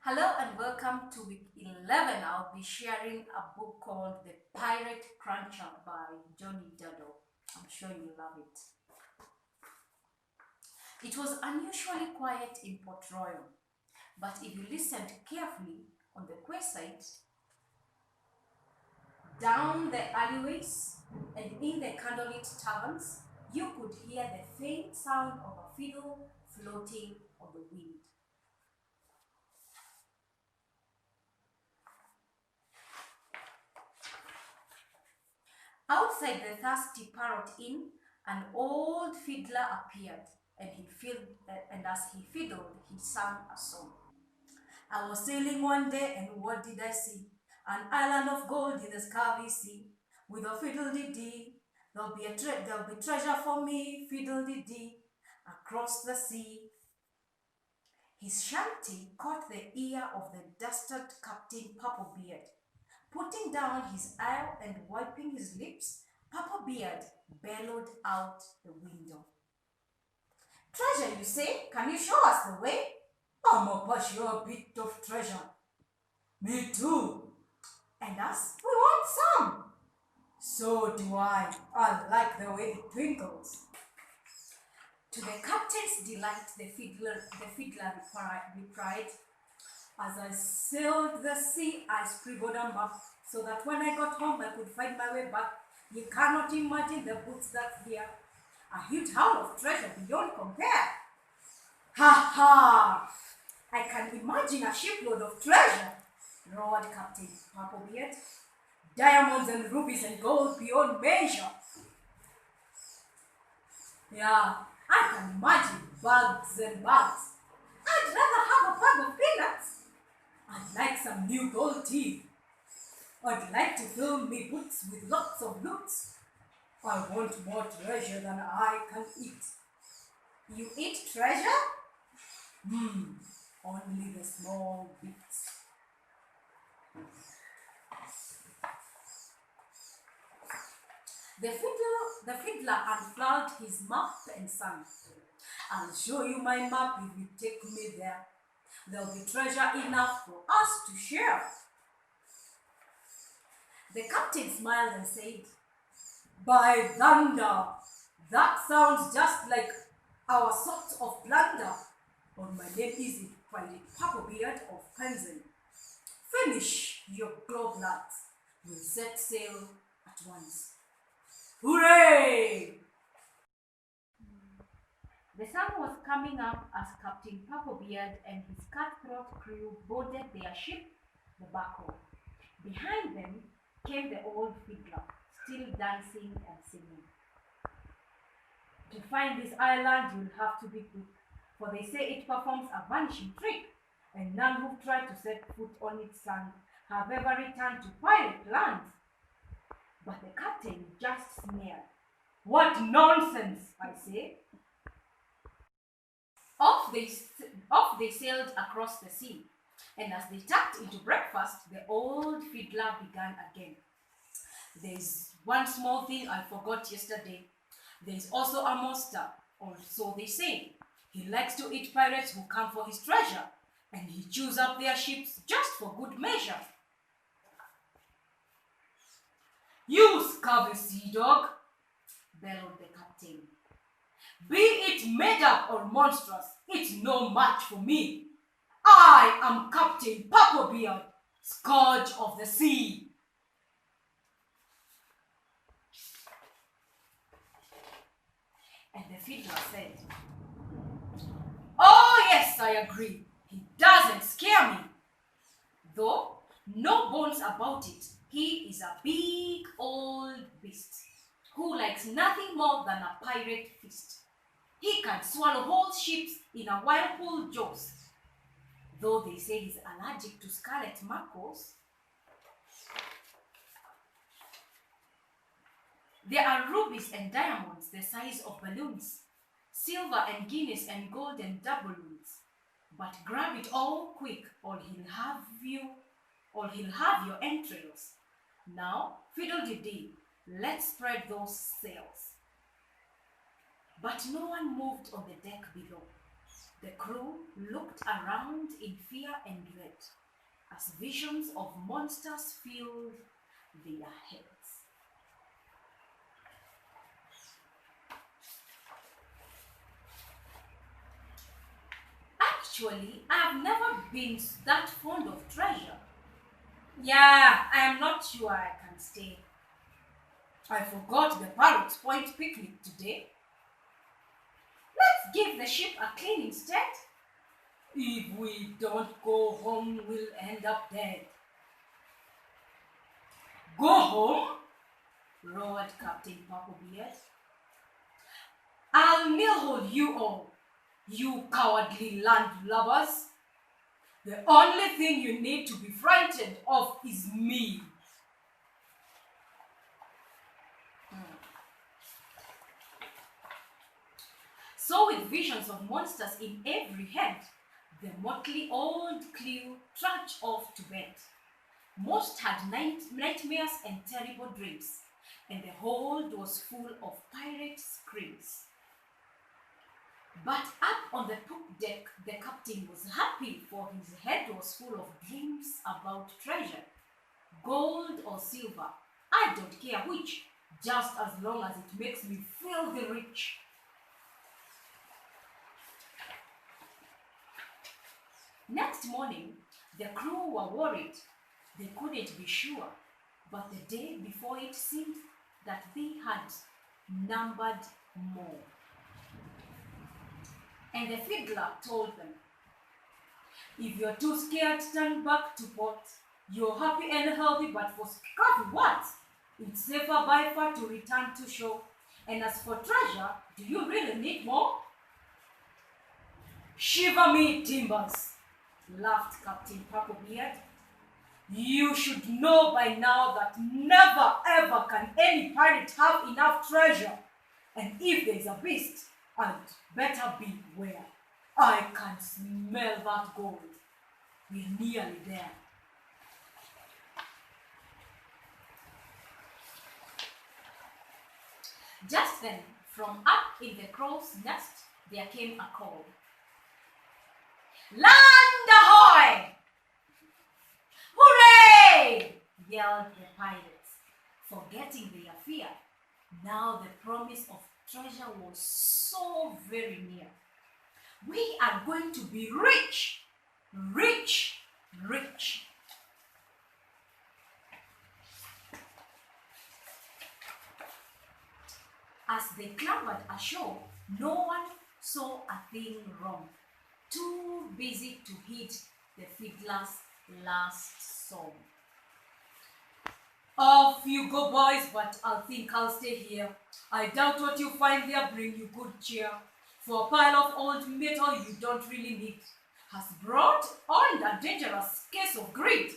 Hello and welcome to week 11. I'll be sharing a book called The Pirate Cruncher by Johnny Dado. I'm sure you love it. It was unusually quiet in Port Royal, but if you listened carefully on the quayside, down the alleyways, and in the candlelit taverns, you could hear the faint sound of a fiddle floating on the wind. Outside the Thirsty Parrot Inn, an old fiddler appeared, and as he fiddled, he sang a song. I was sailing one day, and what did I see? An island of gold in the scurvy sea, with a fiddle-dee-dee. There'll be treasure for me, fiddle-dee-dee, across the sea. His shanty caught the ear of the dusted Captain Purplebeard. Putting down his ale and wiping his lips, Purplebeard bellowed out the window. Treasure, you say? Can you show us the way? I'm a partial bit of treasure. Me too. And us? We want some. So do I. I like the way it twinkles. To the captain's delight, the fiddler replied, as I sailed the sea, I scribbled a map so that when I got home I could find my way back. You cannot imagine the boots that's here. A huge haul of treasure beyond compare. Ha ha! I can imagine a shipload of treasure, roared Captain Purplebeard. Diamonds and rubies and gold beyond measure. Yeah, I can imagine bags and bags. I'd rather have a bag of peanuts. I'd like some new gold teeth. I'd like to fill me boots with lots of loot. I want more treasure than I can eat. You eat treasure? Only the small bits. The fiddler unfurled his map and sang, I'll show you my map if you take me there. There'll be treasure enough for us to share. The captain smiled and said, By thunder, that sounds just like our sort of plunder. On my name is it, cried Purplebeard of Penzance. Finish your globe, lads. We'll set sail at once. Hooray! The sun was coming up as Captain Purplebeard and his cutthroat crew boarded their ship, the Buckle. Behind them came the old fiddler, still dancing and singing. To find this island, you'll have to be quick, for they say it performs a vanishing trick, and none who've tried to set foot on its sand have ever returned to pirate land. But the captain just sneered. What nonsense, I say. Off they sailed across the sea, and as they tucked into breakfast, the old fiddler began again. There's one small thing I forgot yesterday. There's also a monster, or so they say. He likes to eat pirates who come for his treasure, and he chews up their ships just for good measure. You scurvy sea dog, bellowed the captain. Be it made up or monstrous, it's no match for me. I am Captain Purplebeard, scourge of the sea. And the fiddler said, Oh yes, I agree. He doesn't scare me. Though, no bones about it, he is a big old beast who likes nothing more than a pirate feast. He can swallow whole ships in a whirlpool jaws. Though they say he's allergic to scarlet markles. There are rubies and diamonds the size of balloons, silver and guineas and gold and doubloons. But grab it all quick, or he'll have your entrails. Now, fiddle-de-dee, let's spread those sails. But no one moved on the deck below. The crew looked around in fear and dread as visions of monsters filled their heads. Actually, I've never been that fond of treasure. Yeah, I am not sure I can stay. I forgot the Parrot's Point picnic today. Let's give the ship a clean instead. If we don't go home, we'll end up dead. Go home? Roared Captain Purplebeard. I'll nail you all, you cowardly landlubbers. The only thing you need to be frightened of is me. So with visions of monsters in every head, the motley old crew trudged off to bed. Most had nightmares and terrible dreams, and the hold was full of pirate screams. But up on the poop deck, the captain was happy, for his head was full of dreams about treasure. Gold or silver, I don't care which, just as long as it makes me filthy rich. Next morning, the crew were worried. They couldn't be sure, but the day before it seemed that they had numbered more. And the fiddler told them, if you're too scared to turn back to port, you're happy and healthy, but for scurvy what? It's safer by far to return to shore. And as for treasure, do you really need more? Shiver me timbers, laughed Captain Purplebeard. You should know by now that never ever can any pirate have enough treasure. And if there's a beast, I'd better beware. I can smell that gold. We're nearly there. Just then, from up in the crow's nest, there came a call. Land ahoy! Hooray! Yelled the pirates, forgetting their fear. Now the promise of treasure was so very near. We are going to be rich, rich, rich. As they clambered ashore, no one saw a thing wrong, too busy to heed the fiddler's last song. Off you go, boys, but I'll stay here. I doubt what you find there bring you good cheer. For a pile of old metal you don't really need has brought on a dangerous case of greed.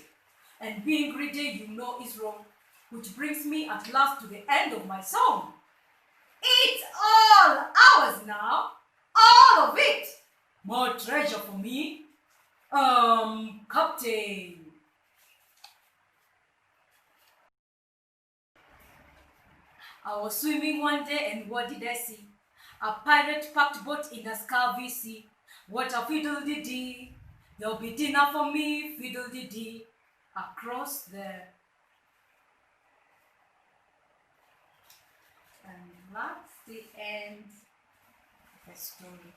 And being greedy you know is wrong, which brings me at last to the end of my song. It's all ours now, all of it. More treasure for me, Captain. I was swimming one day and what did I see? A pirate-packed boat in a scurvy sea. What a fiddle-dee-dee. There'll be dinner for me, fiddle-dee-dee. Across the... And that's the end of the story.